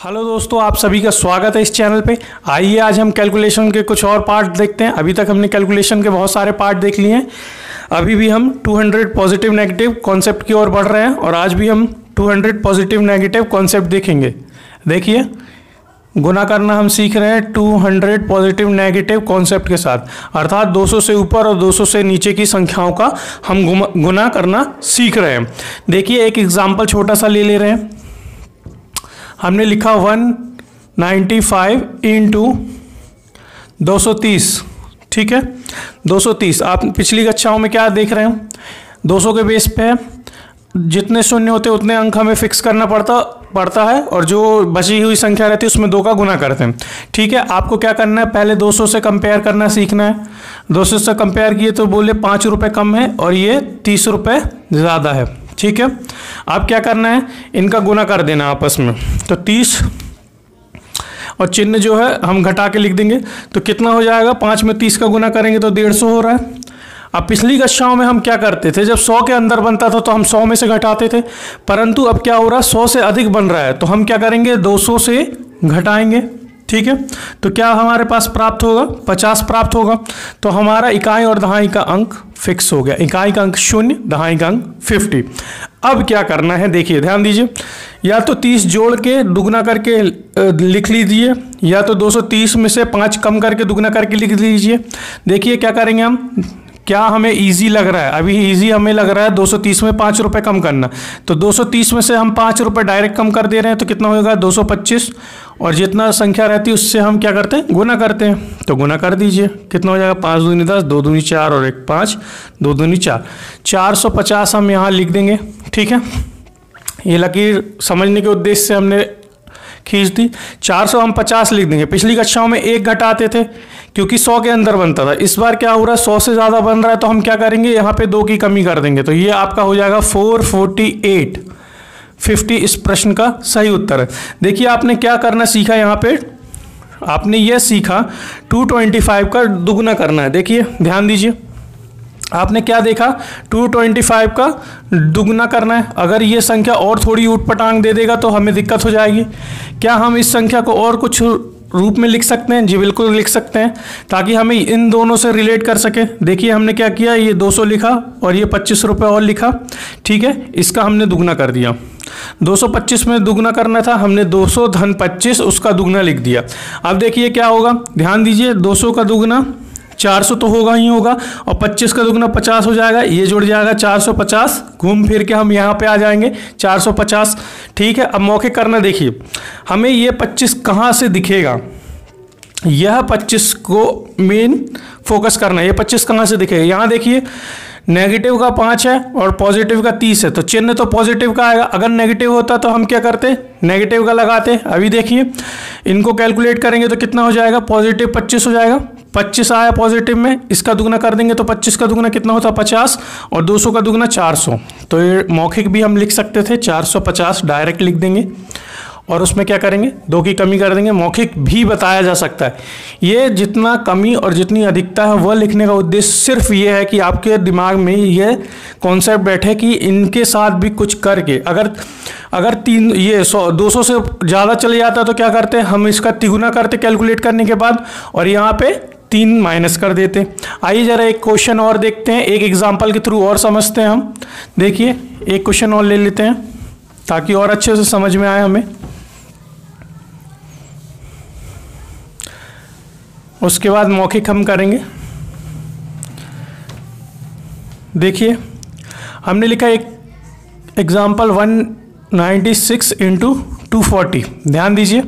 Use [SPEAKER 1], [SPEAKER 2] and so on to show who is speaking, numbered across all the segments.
[SPEAKER 1] Hello दोस्तों, आप सभी का स्वागत है इस चैनल पे। आइए आज हम कैलकुलेशन के कुछ और पार्ट देखते हैं। अभी तक हमने कैलकुलेशन के बहुत सारे पार्ट देख लिए हैं। अभी भी हम 200 पॉजिटिव नेगेटिव कॉन्सेप्ट की ओर बढ़ रहे हैं और आज भी हम 200 पॉजिटिव नेगेटिव कॉन्सेप्ट देखेंगे। देखिए, गुना करना हम सीख रहे हैं 200 पॉजिटिव नेगेटिव कॉन्सेप्ट के साथ, अर्थात 200 से ऊपर और 200 से नीचे की संख्याओं का हम गुना करना सीख रहे हैं। देखिए, एक एग्जाम्पल छोटा सा ले रहे हैं। हमने लिखा 195 इंटू 230, ठीक है। 230 आप पिछली कक्षाओं में क्या देख रहे हैं, 200 के बेस पे जितने शून्य होते उतने अंक हमें फिक्स करना पड़ता है और जो बची हुई संख्या रहती है उसमें 2 का गुना करते हैं, ठीक है। आपको क्या करना है, पहले 200 से कंपेयर करना सीखना है। 200 से कंपेयर किए तो बोले 5 रुपये कम है और ये 30 रुपये ज़्यादा है, ठीक है। अब क्या करना है, इनका गुना कर देना आपस में। तो 30 और चिन्ह जो है हम घटा के लिख देंगे तो कितना हो जाएगा, 5 में 30 का गुना करेंगे तो 150 हो रहा है। अब पिछली कक्षाओं में हम क्या करते थे, जब 100 के अंदर बनता था तो हम 100 में से घटाते थे, परंतु अब क्या हो रहा है, 100 से अधिक बन रहा है तो हम क्या करेंगे, 200 से घटाएंगे, ठीक है। तो क्या हमारे पास प्राप्त होगा, 50 प्राप्त होगा। तो हमारा इकाई और दहाई का अंक फिक्स हो गया। इकाई का अंक 0, दहाई का अंक 50। अब क्या करना है, देखिए ध्यान दीजिए, या तो 30 जोड़ के दुगना करके लिख लीजिए, या तो 230 में से 5 कम करके दुगना करके लिख लीजिए। देखिए क्या करेंगे हम, क्या हमें इजी लग रहा है, अभी इजी हमें लग रहा है 230 में 5 रुपये कम करना। तो 230 में से हम 5 रुपये डायरेक्ट कम कर दे रहे हैं तो कितना होगा, 225, और जितना संख्या रहती है उससे हम क्या करते हैं, गुना करते हैं। तो गुना कर दीजिए, कितना हो जाएगा, 5 दूनी 10, 2 दूनी 4 और 1 5, 2 दूनी 4, 450 हम यहाँ लिख देंगे, ठीक है। ये लकीर समझने के उद्देश्य से हमने खींच दी। 400 हम 50 लिख देंगे। पिछली कक्षाओं में 1 घटाते थे क्योंकि 100 के अंदर बनता था। इस बार क्या हो रहा है, 100 से ज़्यादा बन रहा है तो हम क्या करेंगे, यहाँ पे 2 की कमी कर देंगे। तो ये आपका हो जाएगा 448, 50 इस प्रश्न का सही उत्तर है। देखिए आपने क्या करना सीखा, यहाँ पे आपने ये सीखा 225 का दुगना करना है। देखिए ध्यान दीजिए, आपने क्या देखा, 225 का दुगना करना है। अगर ये संख्या और थोड़ी ऊटपटांग दे देगा तो हमें दिक्कत हो जाएगी। क्या हम इस संख्या को और कुछ रूप में लिख सकते हैं? जी बिल्कुल लिख सकते हैं, ताकि हमें इन दोनों से रिलेट कर सके। देखिए हमने क्या किया, ये 200 लिखा और ये 25 रुपये और लिखा, ठीक है। इसका हमने दुगना कर दिया। 225 में दुगना करना था, हमने 200 धन 25 उसका दुगना लिख दिया। अब देखिए क्या होगा, ध्यान दीजिए, 200 का दुगना 400 तो होगा ही होगा और 25 का दुगना 50 हो जाएगा, ये जुड़ जाएगा 450। घूम फिर के हम यहाँ पे आ जाएंगे 450, ठीक है। अब मौखिक करना, देखिए हमें ये 25 कहाँ से दिखेगा, यह 25 को मेन फोकस करना है। ये 25 कहाँ से दिखेगा, यहाँ देखिए नेगेटिव का 5 है और पॉजिटिव का 30 है, तो चिन्ह तो पॉजिटिव का आएगा। अगर नेगेटिव होता तो हम क्या करते, नेगेटिव का लगाते। अभी देखिए इनको कैलकुलेट करेंगे तो कितना हो जाएगा, पॉजिटिव 25 हो जाएगा। 25 आया पॉजिटिव में, इसका दुगना कर देंगे तो 25 का दुगना कितना होता, 50, और 200 का दुगना 400। तो ये मौखिक भी हम लिख सकते थे, 450 डायरेक्ट लिख देंगे और उसमें क्या करेंगे, 2 की कमी कर देंगे। मौखिक भी बताया जा सकता है। ये जितना कमी और जितनी अधिकता है वह लिखने का उद्देश्य सिर्फ ये है कि आपके दिमाग में ये कॉन्सेप्ट बैठे कि इनके साथ भी कुछ करके, अगर 200 से ज़्यादा चले जाता तो क्या करते, हम इसका तिगुना करते कैलकुलेट करने के बाद और यहाँ पे 3 माइनस कर देते। आइए ज़रा एक क्वेश्चन और देखते हैं, एक एग्जाम्पल के थ्रू और समझते हैं हम। देखिए एक क्वेश्चन और ले लेते हैं ताकि और अच्छे से समझ में आए हमें। उसके बाद मौखिक हम करेंगे। देखिए हमने लिखा एक एग्जाम्पल 196 इंटू 240। ध्यान दीजिए,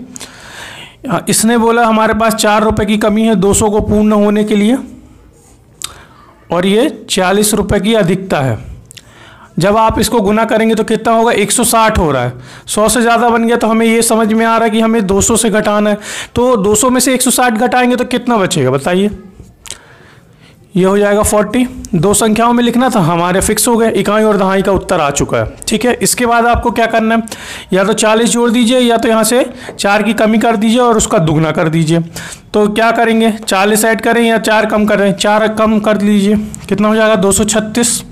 [SPEAKER 1] इसने बोला हमारे पास 4 रुपये की कमी है 200 को पूर्ण होने के लिए और ये 40 रुपये की अधिकता है। जब आप इसको गुना करेंगे तो कितना होगा, 160 हो रहा है। 100 से ज़्यादा बन गया तो हमें ये समझ में आ रहा है कि हमें 200 से घटाना है। तो 200 में से 160 घटाएंगे तो कितना बचेगा, बताइए। ये हो जाएगा 40। 2 संख्याओं में लिखना था, हमारे फिक्स हो गए, इकाई और दहाई का उत्तर आ चुका है, ठीक है। इसके बाद आपको क्या करना है, या तो 40 जोड़ दीजिए या तो यहाँ से 4 की कमी कर दीजिए और उसका दुगना कर दीजिए। तो क्या करेंगे, 40 ऐड करें या 4 कम करें, 4 कम कर लीजिए, कितना हो जाएगा, 236।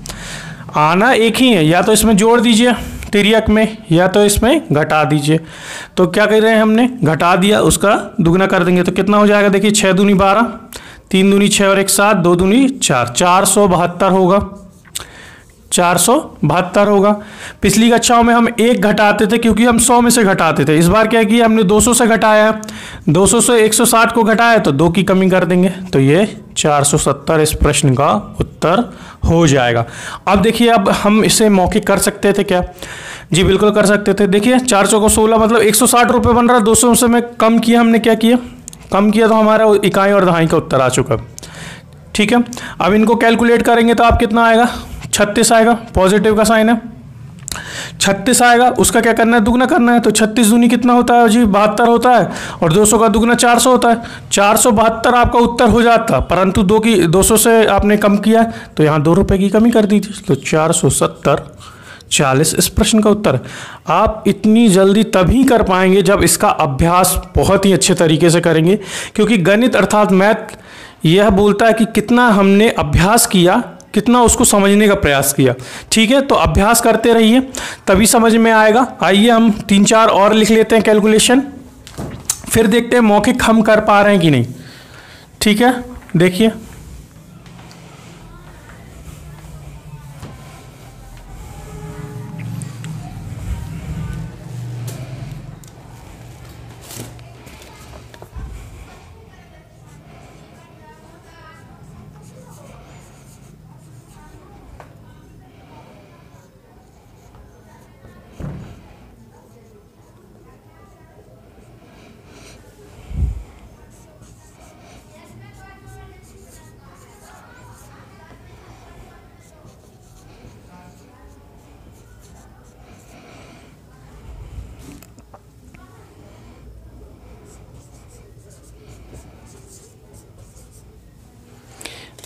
[SPEAKER 1] आना एक ही है, या तो इसमें जोड़ दीजिए तिर्यक में या तो इसमें घटा दीजिए। तो क्या कर रहे हैं, हमने घटा दिया, उसका दुगना कर देंगे तो कितना हो जाएगा, देखिए 6 दूनी 12, 3 दूनी 6 और 1 7, 2 दूनी 4, 472 होगा, 472 होगा। पिछली कक्षाओं में हम 1 घटाते थे क्योंकि हम 100 में से घटाते थे। इस बार क्या किया हमने, 200 से घटाया, 200 से 160 को घटाया तो 2 की कमी कर देंगे, तो ये 470 इस प्रश्न का उत्तर हो जाएगा। अब देखिए, अब हम इसे मौखिक कर सकते थे क्या, जी बिल्कुल कर सकते थे। देखिए 4 चौको 16 मतलब 160 रुपये बन रहा है, 200 से में कम किया, हमने क्या किया, कम किया तो हमारा इकाई और दहाई का उत्तर आ चुका। ठीक है, अब इनको कैलकुलेट करेंगे तो आप कितना आएगा, 36 आएगा, पॉजिटिव का साइन है, 36 आएगा। उसका क्या करना है, दुगना करना है। तो 36 दूनी कितना होता है जी, 72 होता है, और 200 का दुगना 400 होता है, 472 आपका उत्तर हो जाता, परंतु 200 से आपने कम किया तो यहाँ 2 रुपये की कमी कर दीजिए, तो 470 40 इस प्रश्न का उत्तर। आप इतनी जल्दी तभी कर पाएंगे जब इसका अभ्यास बहुत ही अच्छे तरीके से करेंगे, क्योंकि गणित अर्थात मैथ यह बोलता है कि कितना हमने अभ्यास किया, कितना उसको समझने का प्रयास किया। ठीक है, तो अभ्यास करते रहिए तभी समझ में आएगा। आइए हम 3-4 और लिख लेते हैं कैलकुलेशन, फिर देखते हैं मौखिक हम कर पा रहे हैं कि नहीं। ठीक है, देखिए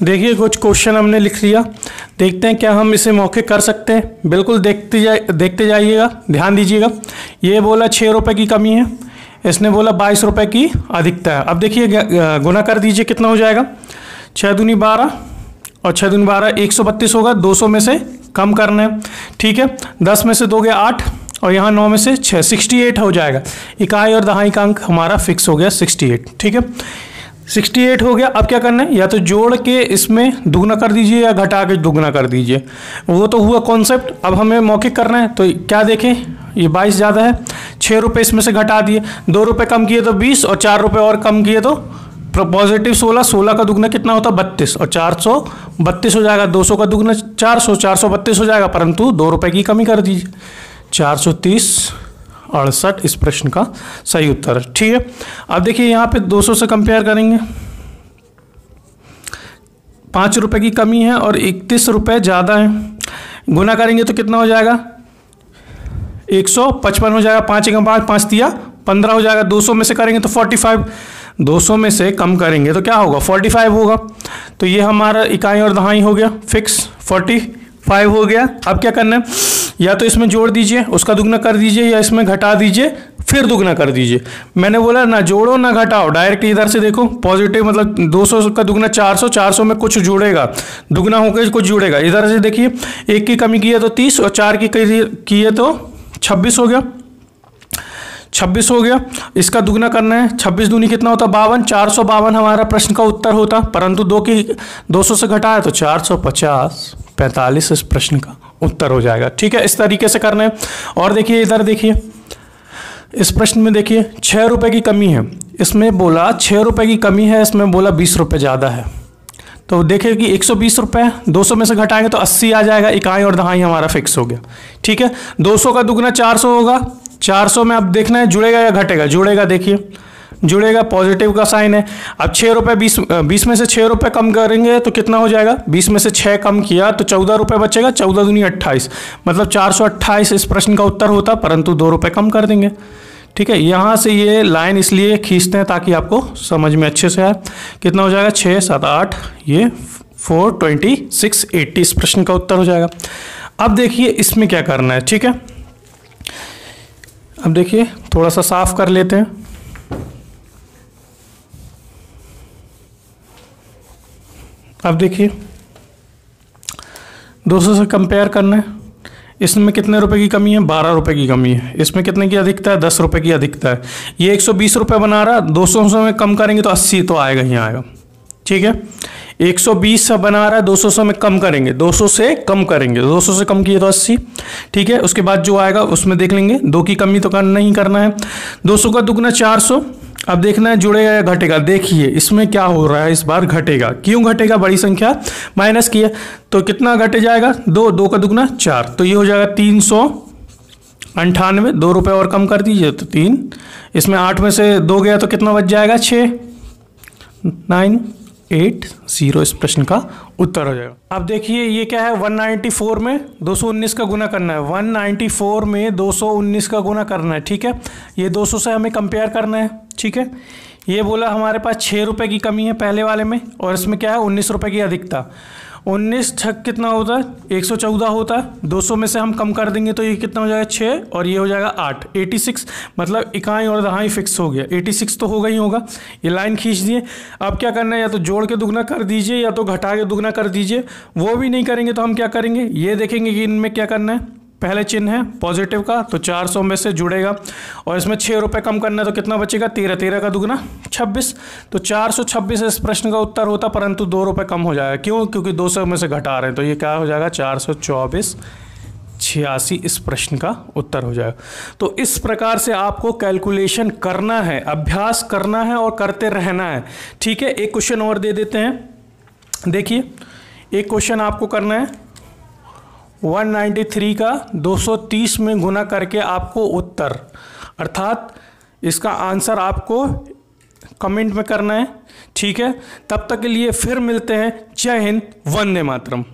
[SPEAKER 1] देखिए कुछ क्वेश्चन हमने लिख लिया, देखते हैं क्या हम इसे मौखिक कर सकते हैं। बिल्कुल देखते जाइएगा, ध्यान दीजिएगा। ये बोला 6 रुपये की कमी है, इसने बोला 22 रुपये की अधिकता है। अब देखिए गुना कर दीजिए, कितना हो जाएगा, 6 दूनी 12 और 6 दूनी 12 132 होगा, 200 में से कम करना है। ठीक है, 10 में से दोगे 8 और यहाँ 9 में से 6, 68 हो जाएगा। इकाई और दहाई का अंक हमारा फिक्स हो गया 68। ठीक है, 68 हो गया। अब क्या करना है, या तो जोड़ के इसमें दुगना कर दीजिए या घटा के दुगना कर दीजिए, वो तो हुआ कॉन्सेप्ट। अब हमें मौखिक करना है, तो क्या देखें, ये 22 ज़्यादा है, 6 रुपये इसमें से घटा दिए, 2 रुपये कम किए तो 20 और 4 रुपये और कम किए तो पॉजिटिव 16, 16 का दुगना कितना होता है 32 और 432 हो जाएगा। 200 का दुगना 400, 432 हो जाएगा, परंतु 2 रुपये की कमी कर दीजिए, 430 68 इस प्रश्न का सही उत्तर है। ठीक है, अब देखिए यहाँ पे 200 से कंपेयर करेंगे, 5 रुपये की कमी है और 31 रुपये ज़्यादा है। गुना करेंगे तो कितना हो जाएगा, 155 हो जाएगा, 5 एक 5, 5 दिया 15 हो जाएगा। 200 में से करेंगे तो 45, 200 में से कम करेंगे तो क्या होगा, 45 होगा। तो ये हमारा इकाई और दहाई हो गया फिक्स, 45 हो गया। अब क्या करना है, या तो इसमें जोड़ दीजिए, उसका दुगना कर दीजिए, या इसमें घटा दीजिए फिर दुगना कर दीजिए। मैंने बोला ना जोड़ो ना घटाओ, डायरेक्ट इधर से देखो, पॉजिटिव मतलब 200 का दुगना 400, 400 में कुछ जुड़ेगा, दुगना होकर कुछ जुड़ेगा। इधर से देखिए, 1 की कमी की है तो 30 और 4 की है तो 26 हो गया, 26 हो गया। इसका दुगना करना है, 26 दूनी कितना होता है 52, 452 हमारा प्रश्न का उत्तर होता, परंतु 200 से घटाया तो 450, 45 इस प्रश्न का उत्तर हो जाएगा। ठीक है, इस तरीके से करना है। और देखिए इधर देखिए, इस प्रश्न में देखिए 6 रुपये की कमी है, इसमें बोला 6 रुपये की कमी है, इसमें बोला 20 रुपये ज़्यादा है। तो देखिए कि 120 रुपये 200 में से घटाएंगे तो 80 आ जाएगा, इकाई और दहाई हमारा फिक्स हो गया। ठीक है, 200 का दुगना 400 होगा, 400 में अब देखना है जुड़ेगा या घटेगा, जुड़ेगा, देखिए जुड़ेगा, पॉजिटिव का साइन है। अब 6 रुपये 20 में से 6 रुपये कम करेंगे तो कितना हो जाएगा, 20 में से 6 कम किया तो 14 रुपये बचेगा, 14 दूनी 28 मतलब 428 इस प्रश्न का उत्तर होता, परंतु 2 रुपये कम कर देंगे। ठीक है, यहाँ से ये लाइन इसलिए खींचते हैं ताकि आपको समझ में अच्छे से आए। कितना हो जाएगा, 6 7 8, ये 426 80 इस प्रश्न का उत्तर हो जाएगा। अब देखिए इसमें क्या करना है। ठीक है, अब देखिए थोड़ा सा साफ कर लेते हैं। अब देखिए 200 से कंपेयर करना है, इसमें कितने रुपए की कमी है? 12 रुपए की कमी है। इसमें कितने की अधिकता है? 10 रुपए की अधिकता है। ये 120 रुपए बना रहा, 200 से में कम करेंगे तो 80 तो आएगा ही आएगा। ठीक है, 120 से बना रहा है, 200 से में कम करेंगे, 200 से कम करेंगे, 200 से कम किए तो 80। ठीक है, उसके बाद जो आएगा उसमें देख लेंगे, 2 की कमी तो नहीं करना है। 200 का दुगना 400। अब देखना है जुड़ेगा या घटेगा। देखिए इसमें क्या हो रहा है, इस बार घटेगा। क्यों घटेगा? बड़ी संख्या माइनस की है तो कितना घट जाएगा? 2, 2 का दुगना 4, तो ये हो जाएगा 398। 2 रुपये और कम कर दीजिए तो 3, इसमें 8 में से 2 गया तो कितना बच जाएगा? 6, 980 इस प्रश्न का उत्तर हो जाएगा। अब देखिए ये क्या है, 194 में 219 का गुना करना है। 194 में 219 का गुना करना है। ठीक है, ये 200 से हमें कंपेयर करना है। ठीक है, ये बोला हमारे पास 6 रुपये की कमी है पहले वाले में, और इसमें क्या है 19 रुपये की अधिकता। 19 छक कितना होता है? 114 होता है। 200 में से हम कम कर देंगे तो ये कितना हो जाएगा? 6, और ये हो जाएगा 8, 86। मतलब इकाई और दहाई फिक्स हो गया, 86 तो होगा ही होगा। ये लाइन खींच दिए। अब क्या करना है, या तो जोड़ के दुगना कर दीजिए या तो घटा के दुगना कर दीजिए। वो भी नहीं करेंगे तो हम क्या करेंगे, ये देखेंगे कि इनमें क्या करना है। पहले चिन्ह है पॉजिटिव का तो 400 में से जुड़ेगा, और इसमें 6 रुपये कम करना है तो कितना बचेगा? 13, 13 का दुगना 26, तो 426 इस प्रश्न का उत्तर होता, परंतु 2 रुपये कम हो जाएगा। क्यों? क्योंकि 200 में से घटा रहे हैं, तो ये क्या हो जाएगा? 424, 86 इस प्रश्न का उत्तर हो जाएगा। तो इस प्रकार से आपको कैलकुलेशन करना है, अभ्यास करना है और करते रहना है। ठीक है, एक क्वेश्चन और दे देते हैं। देखिए एक क्वेश्चन आपको करना है, 193 का 230 में गुना करके आपको उत्तर, अर्थात इसका आंसर आपको कमेंट में करना है। ठीक है, तब तक के लिए फिर मिलते हैं। जय हिंद, वंदे मातरम।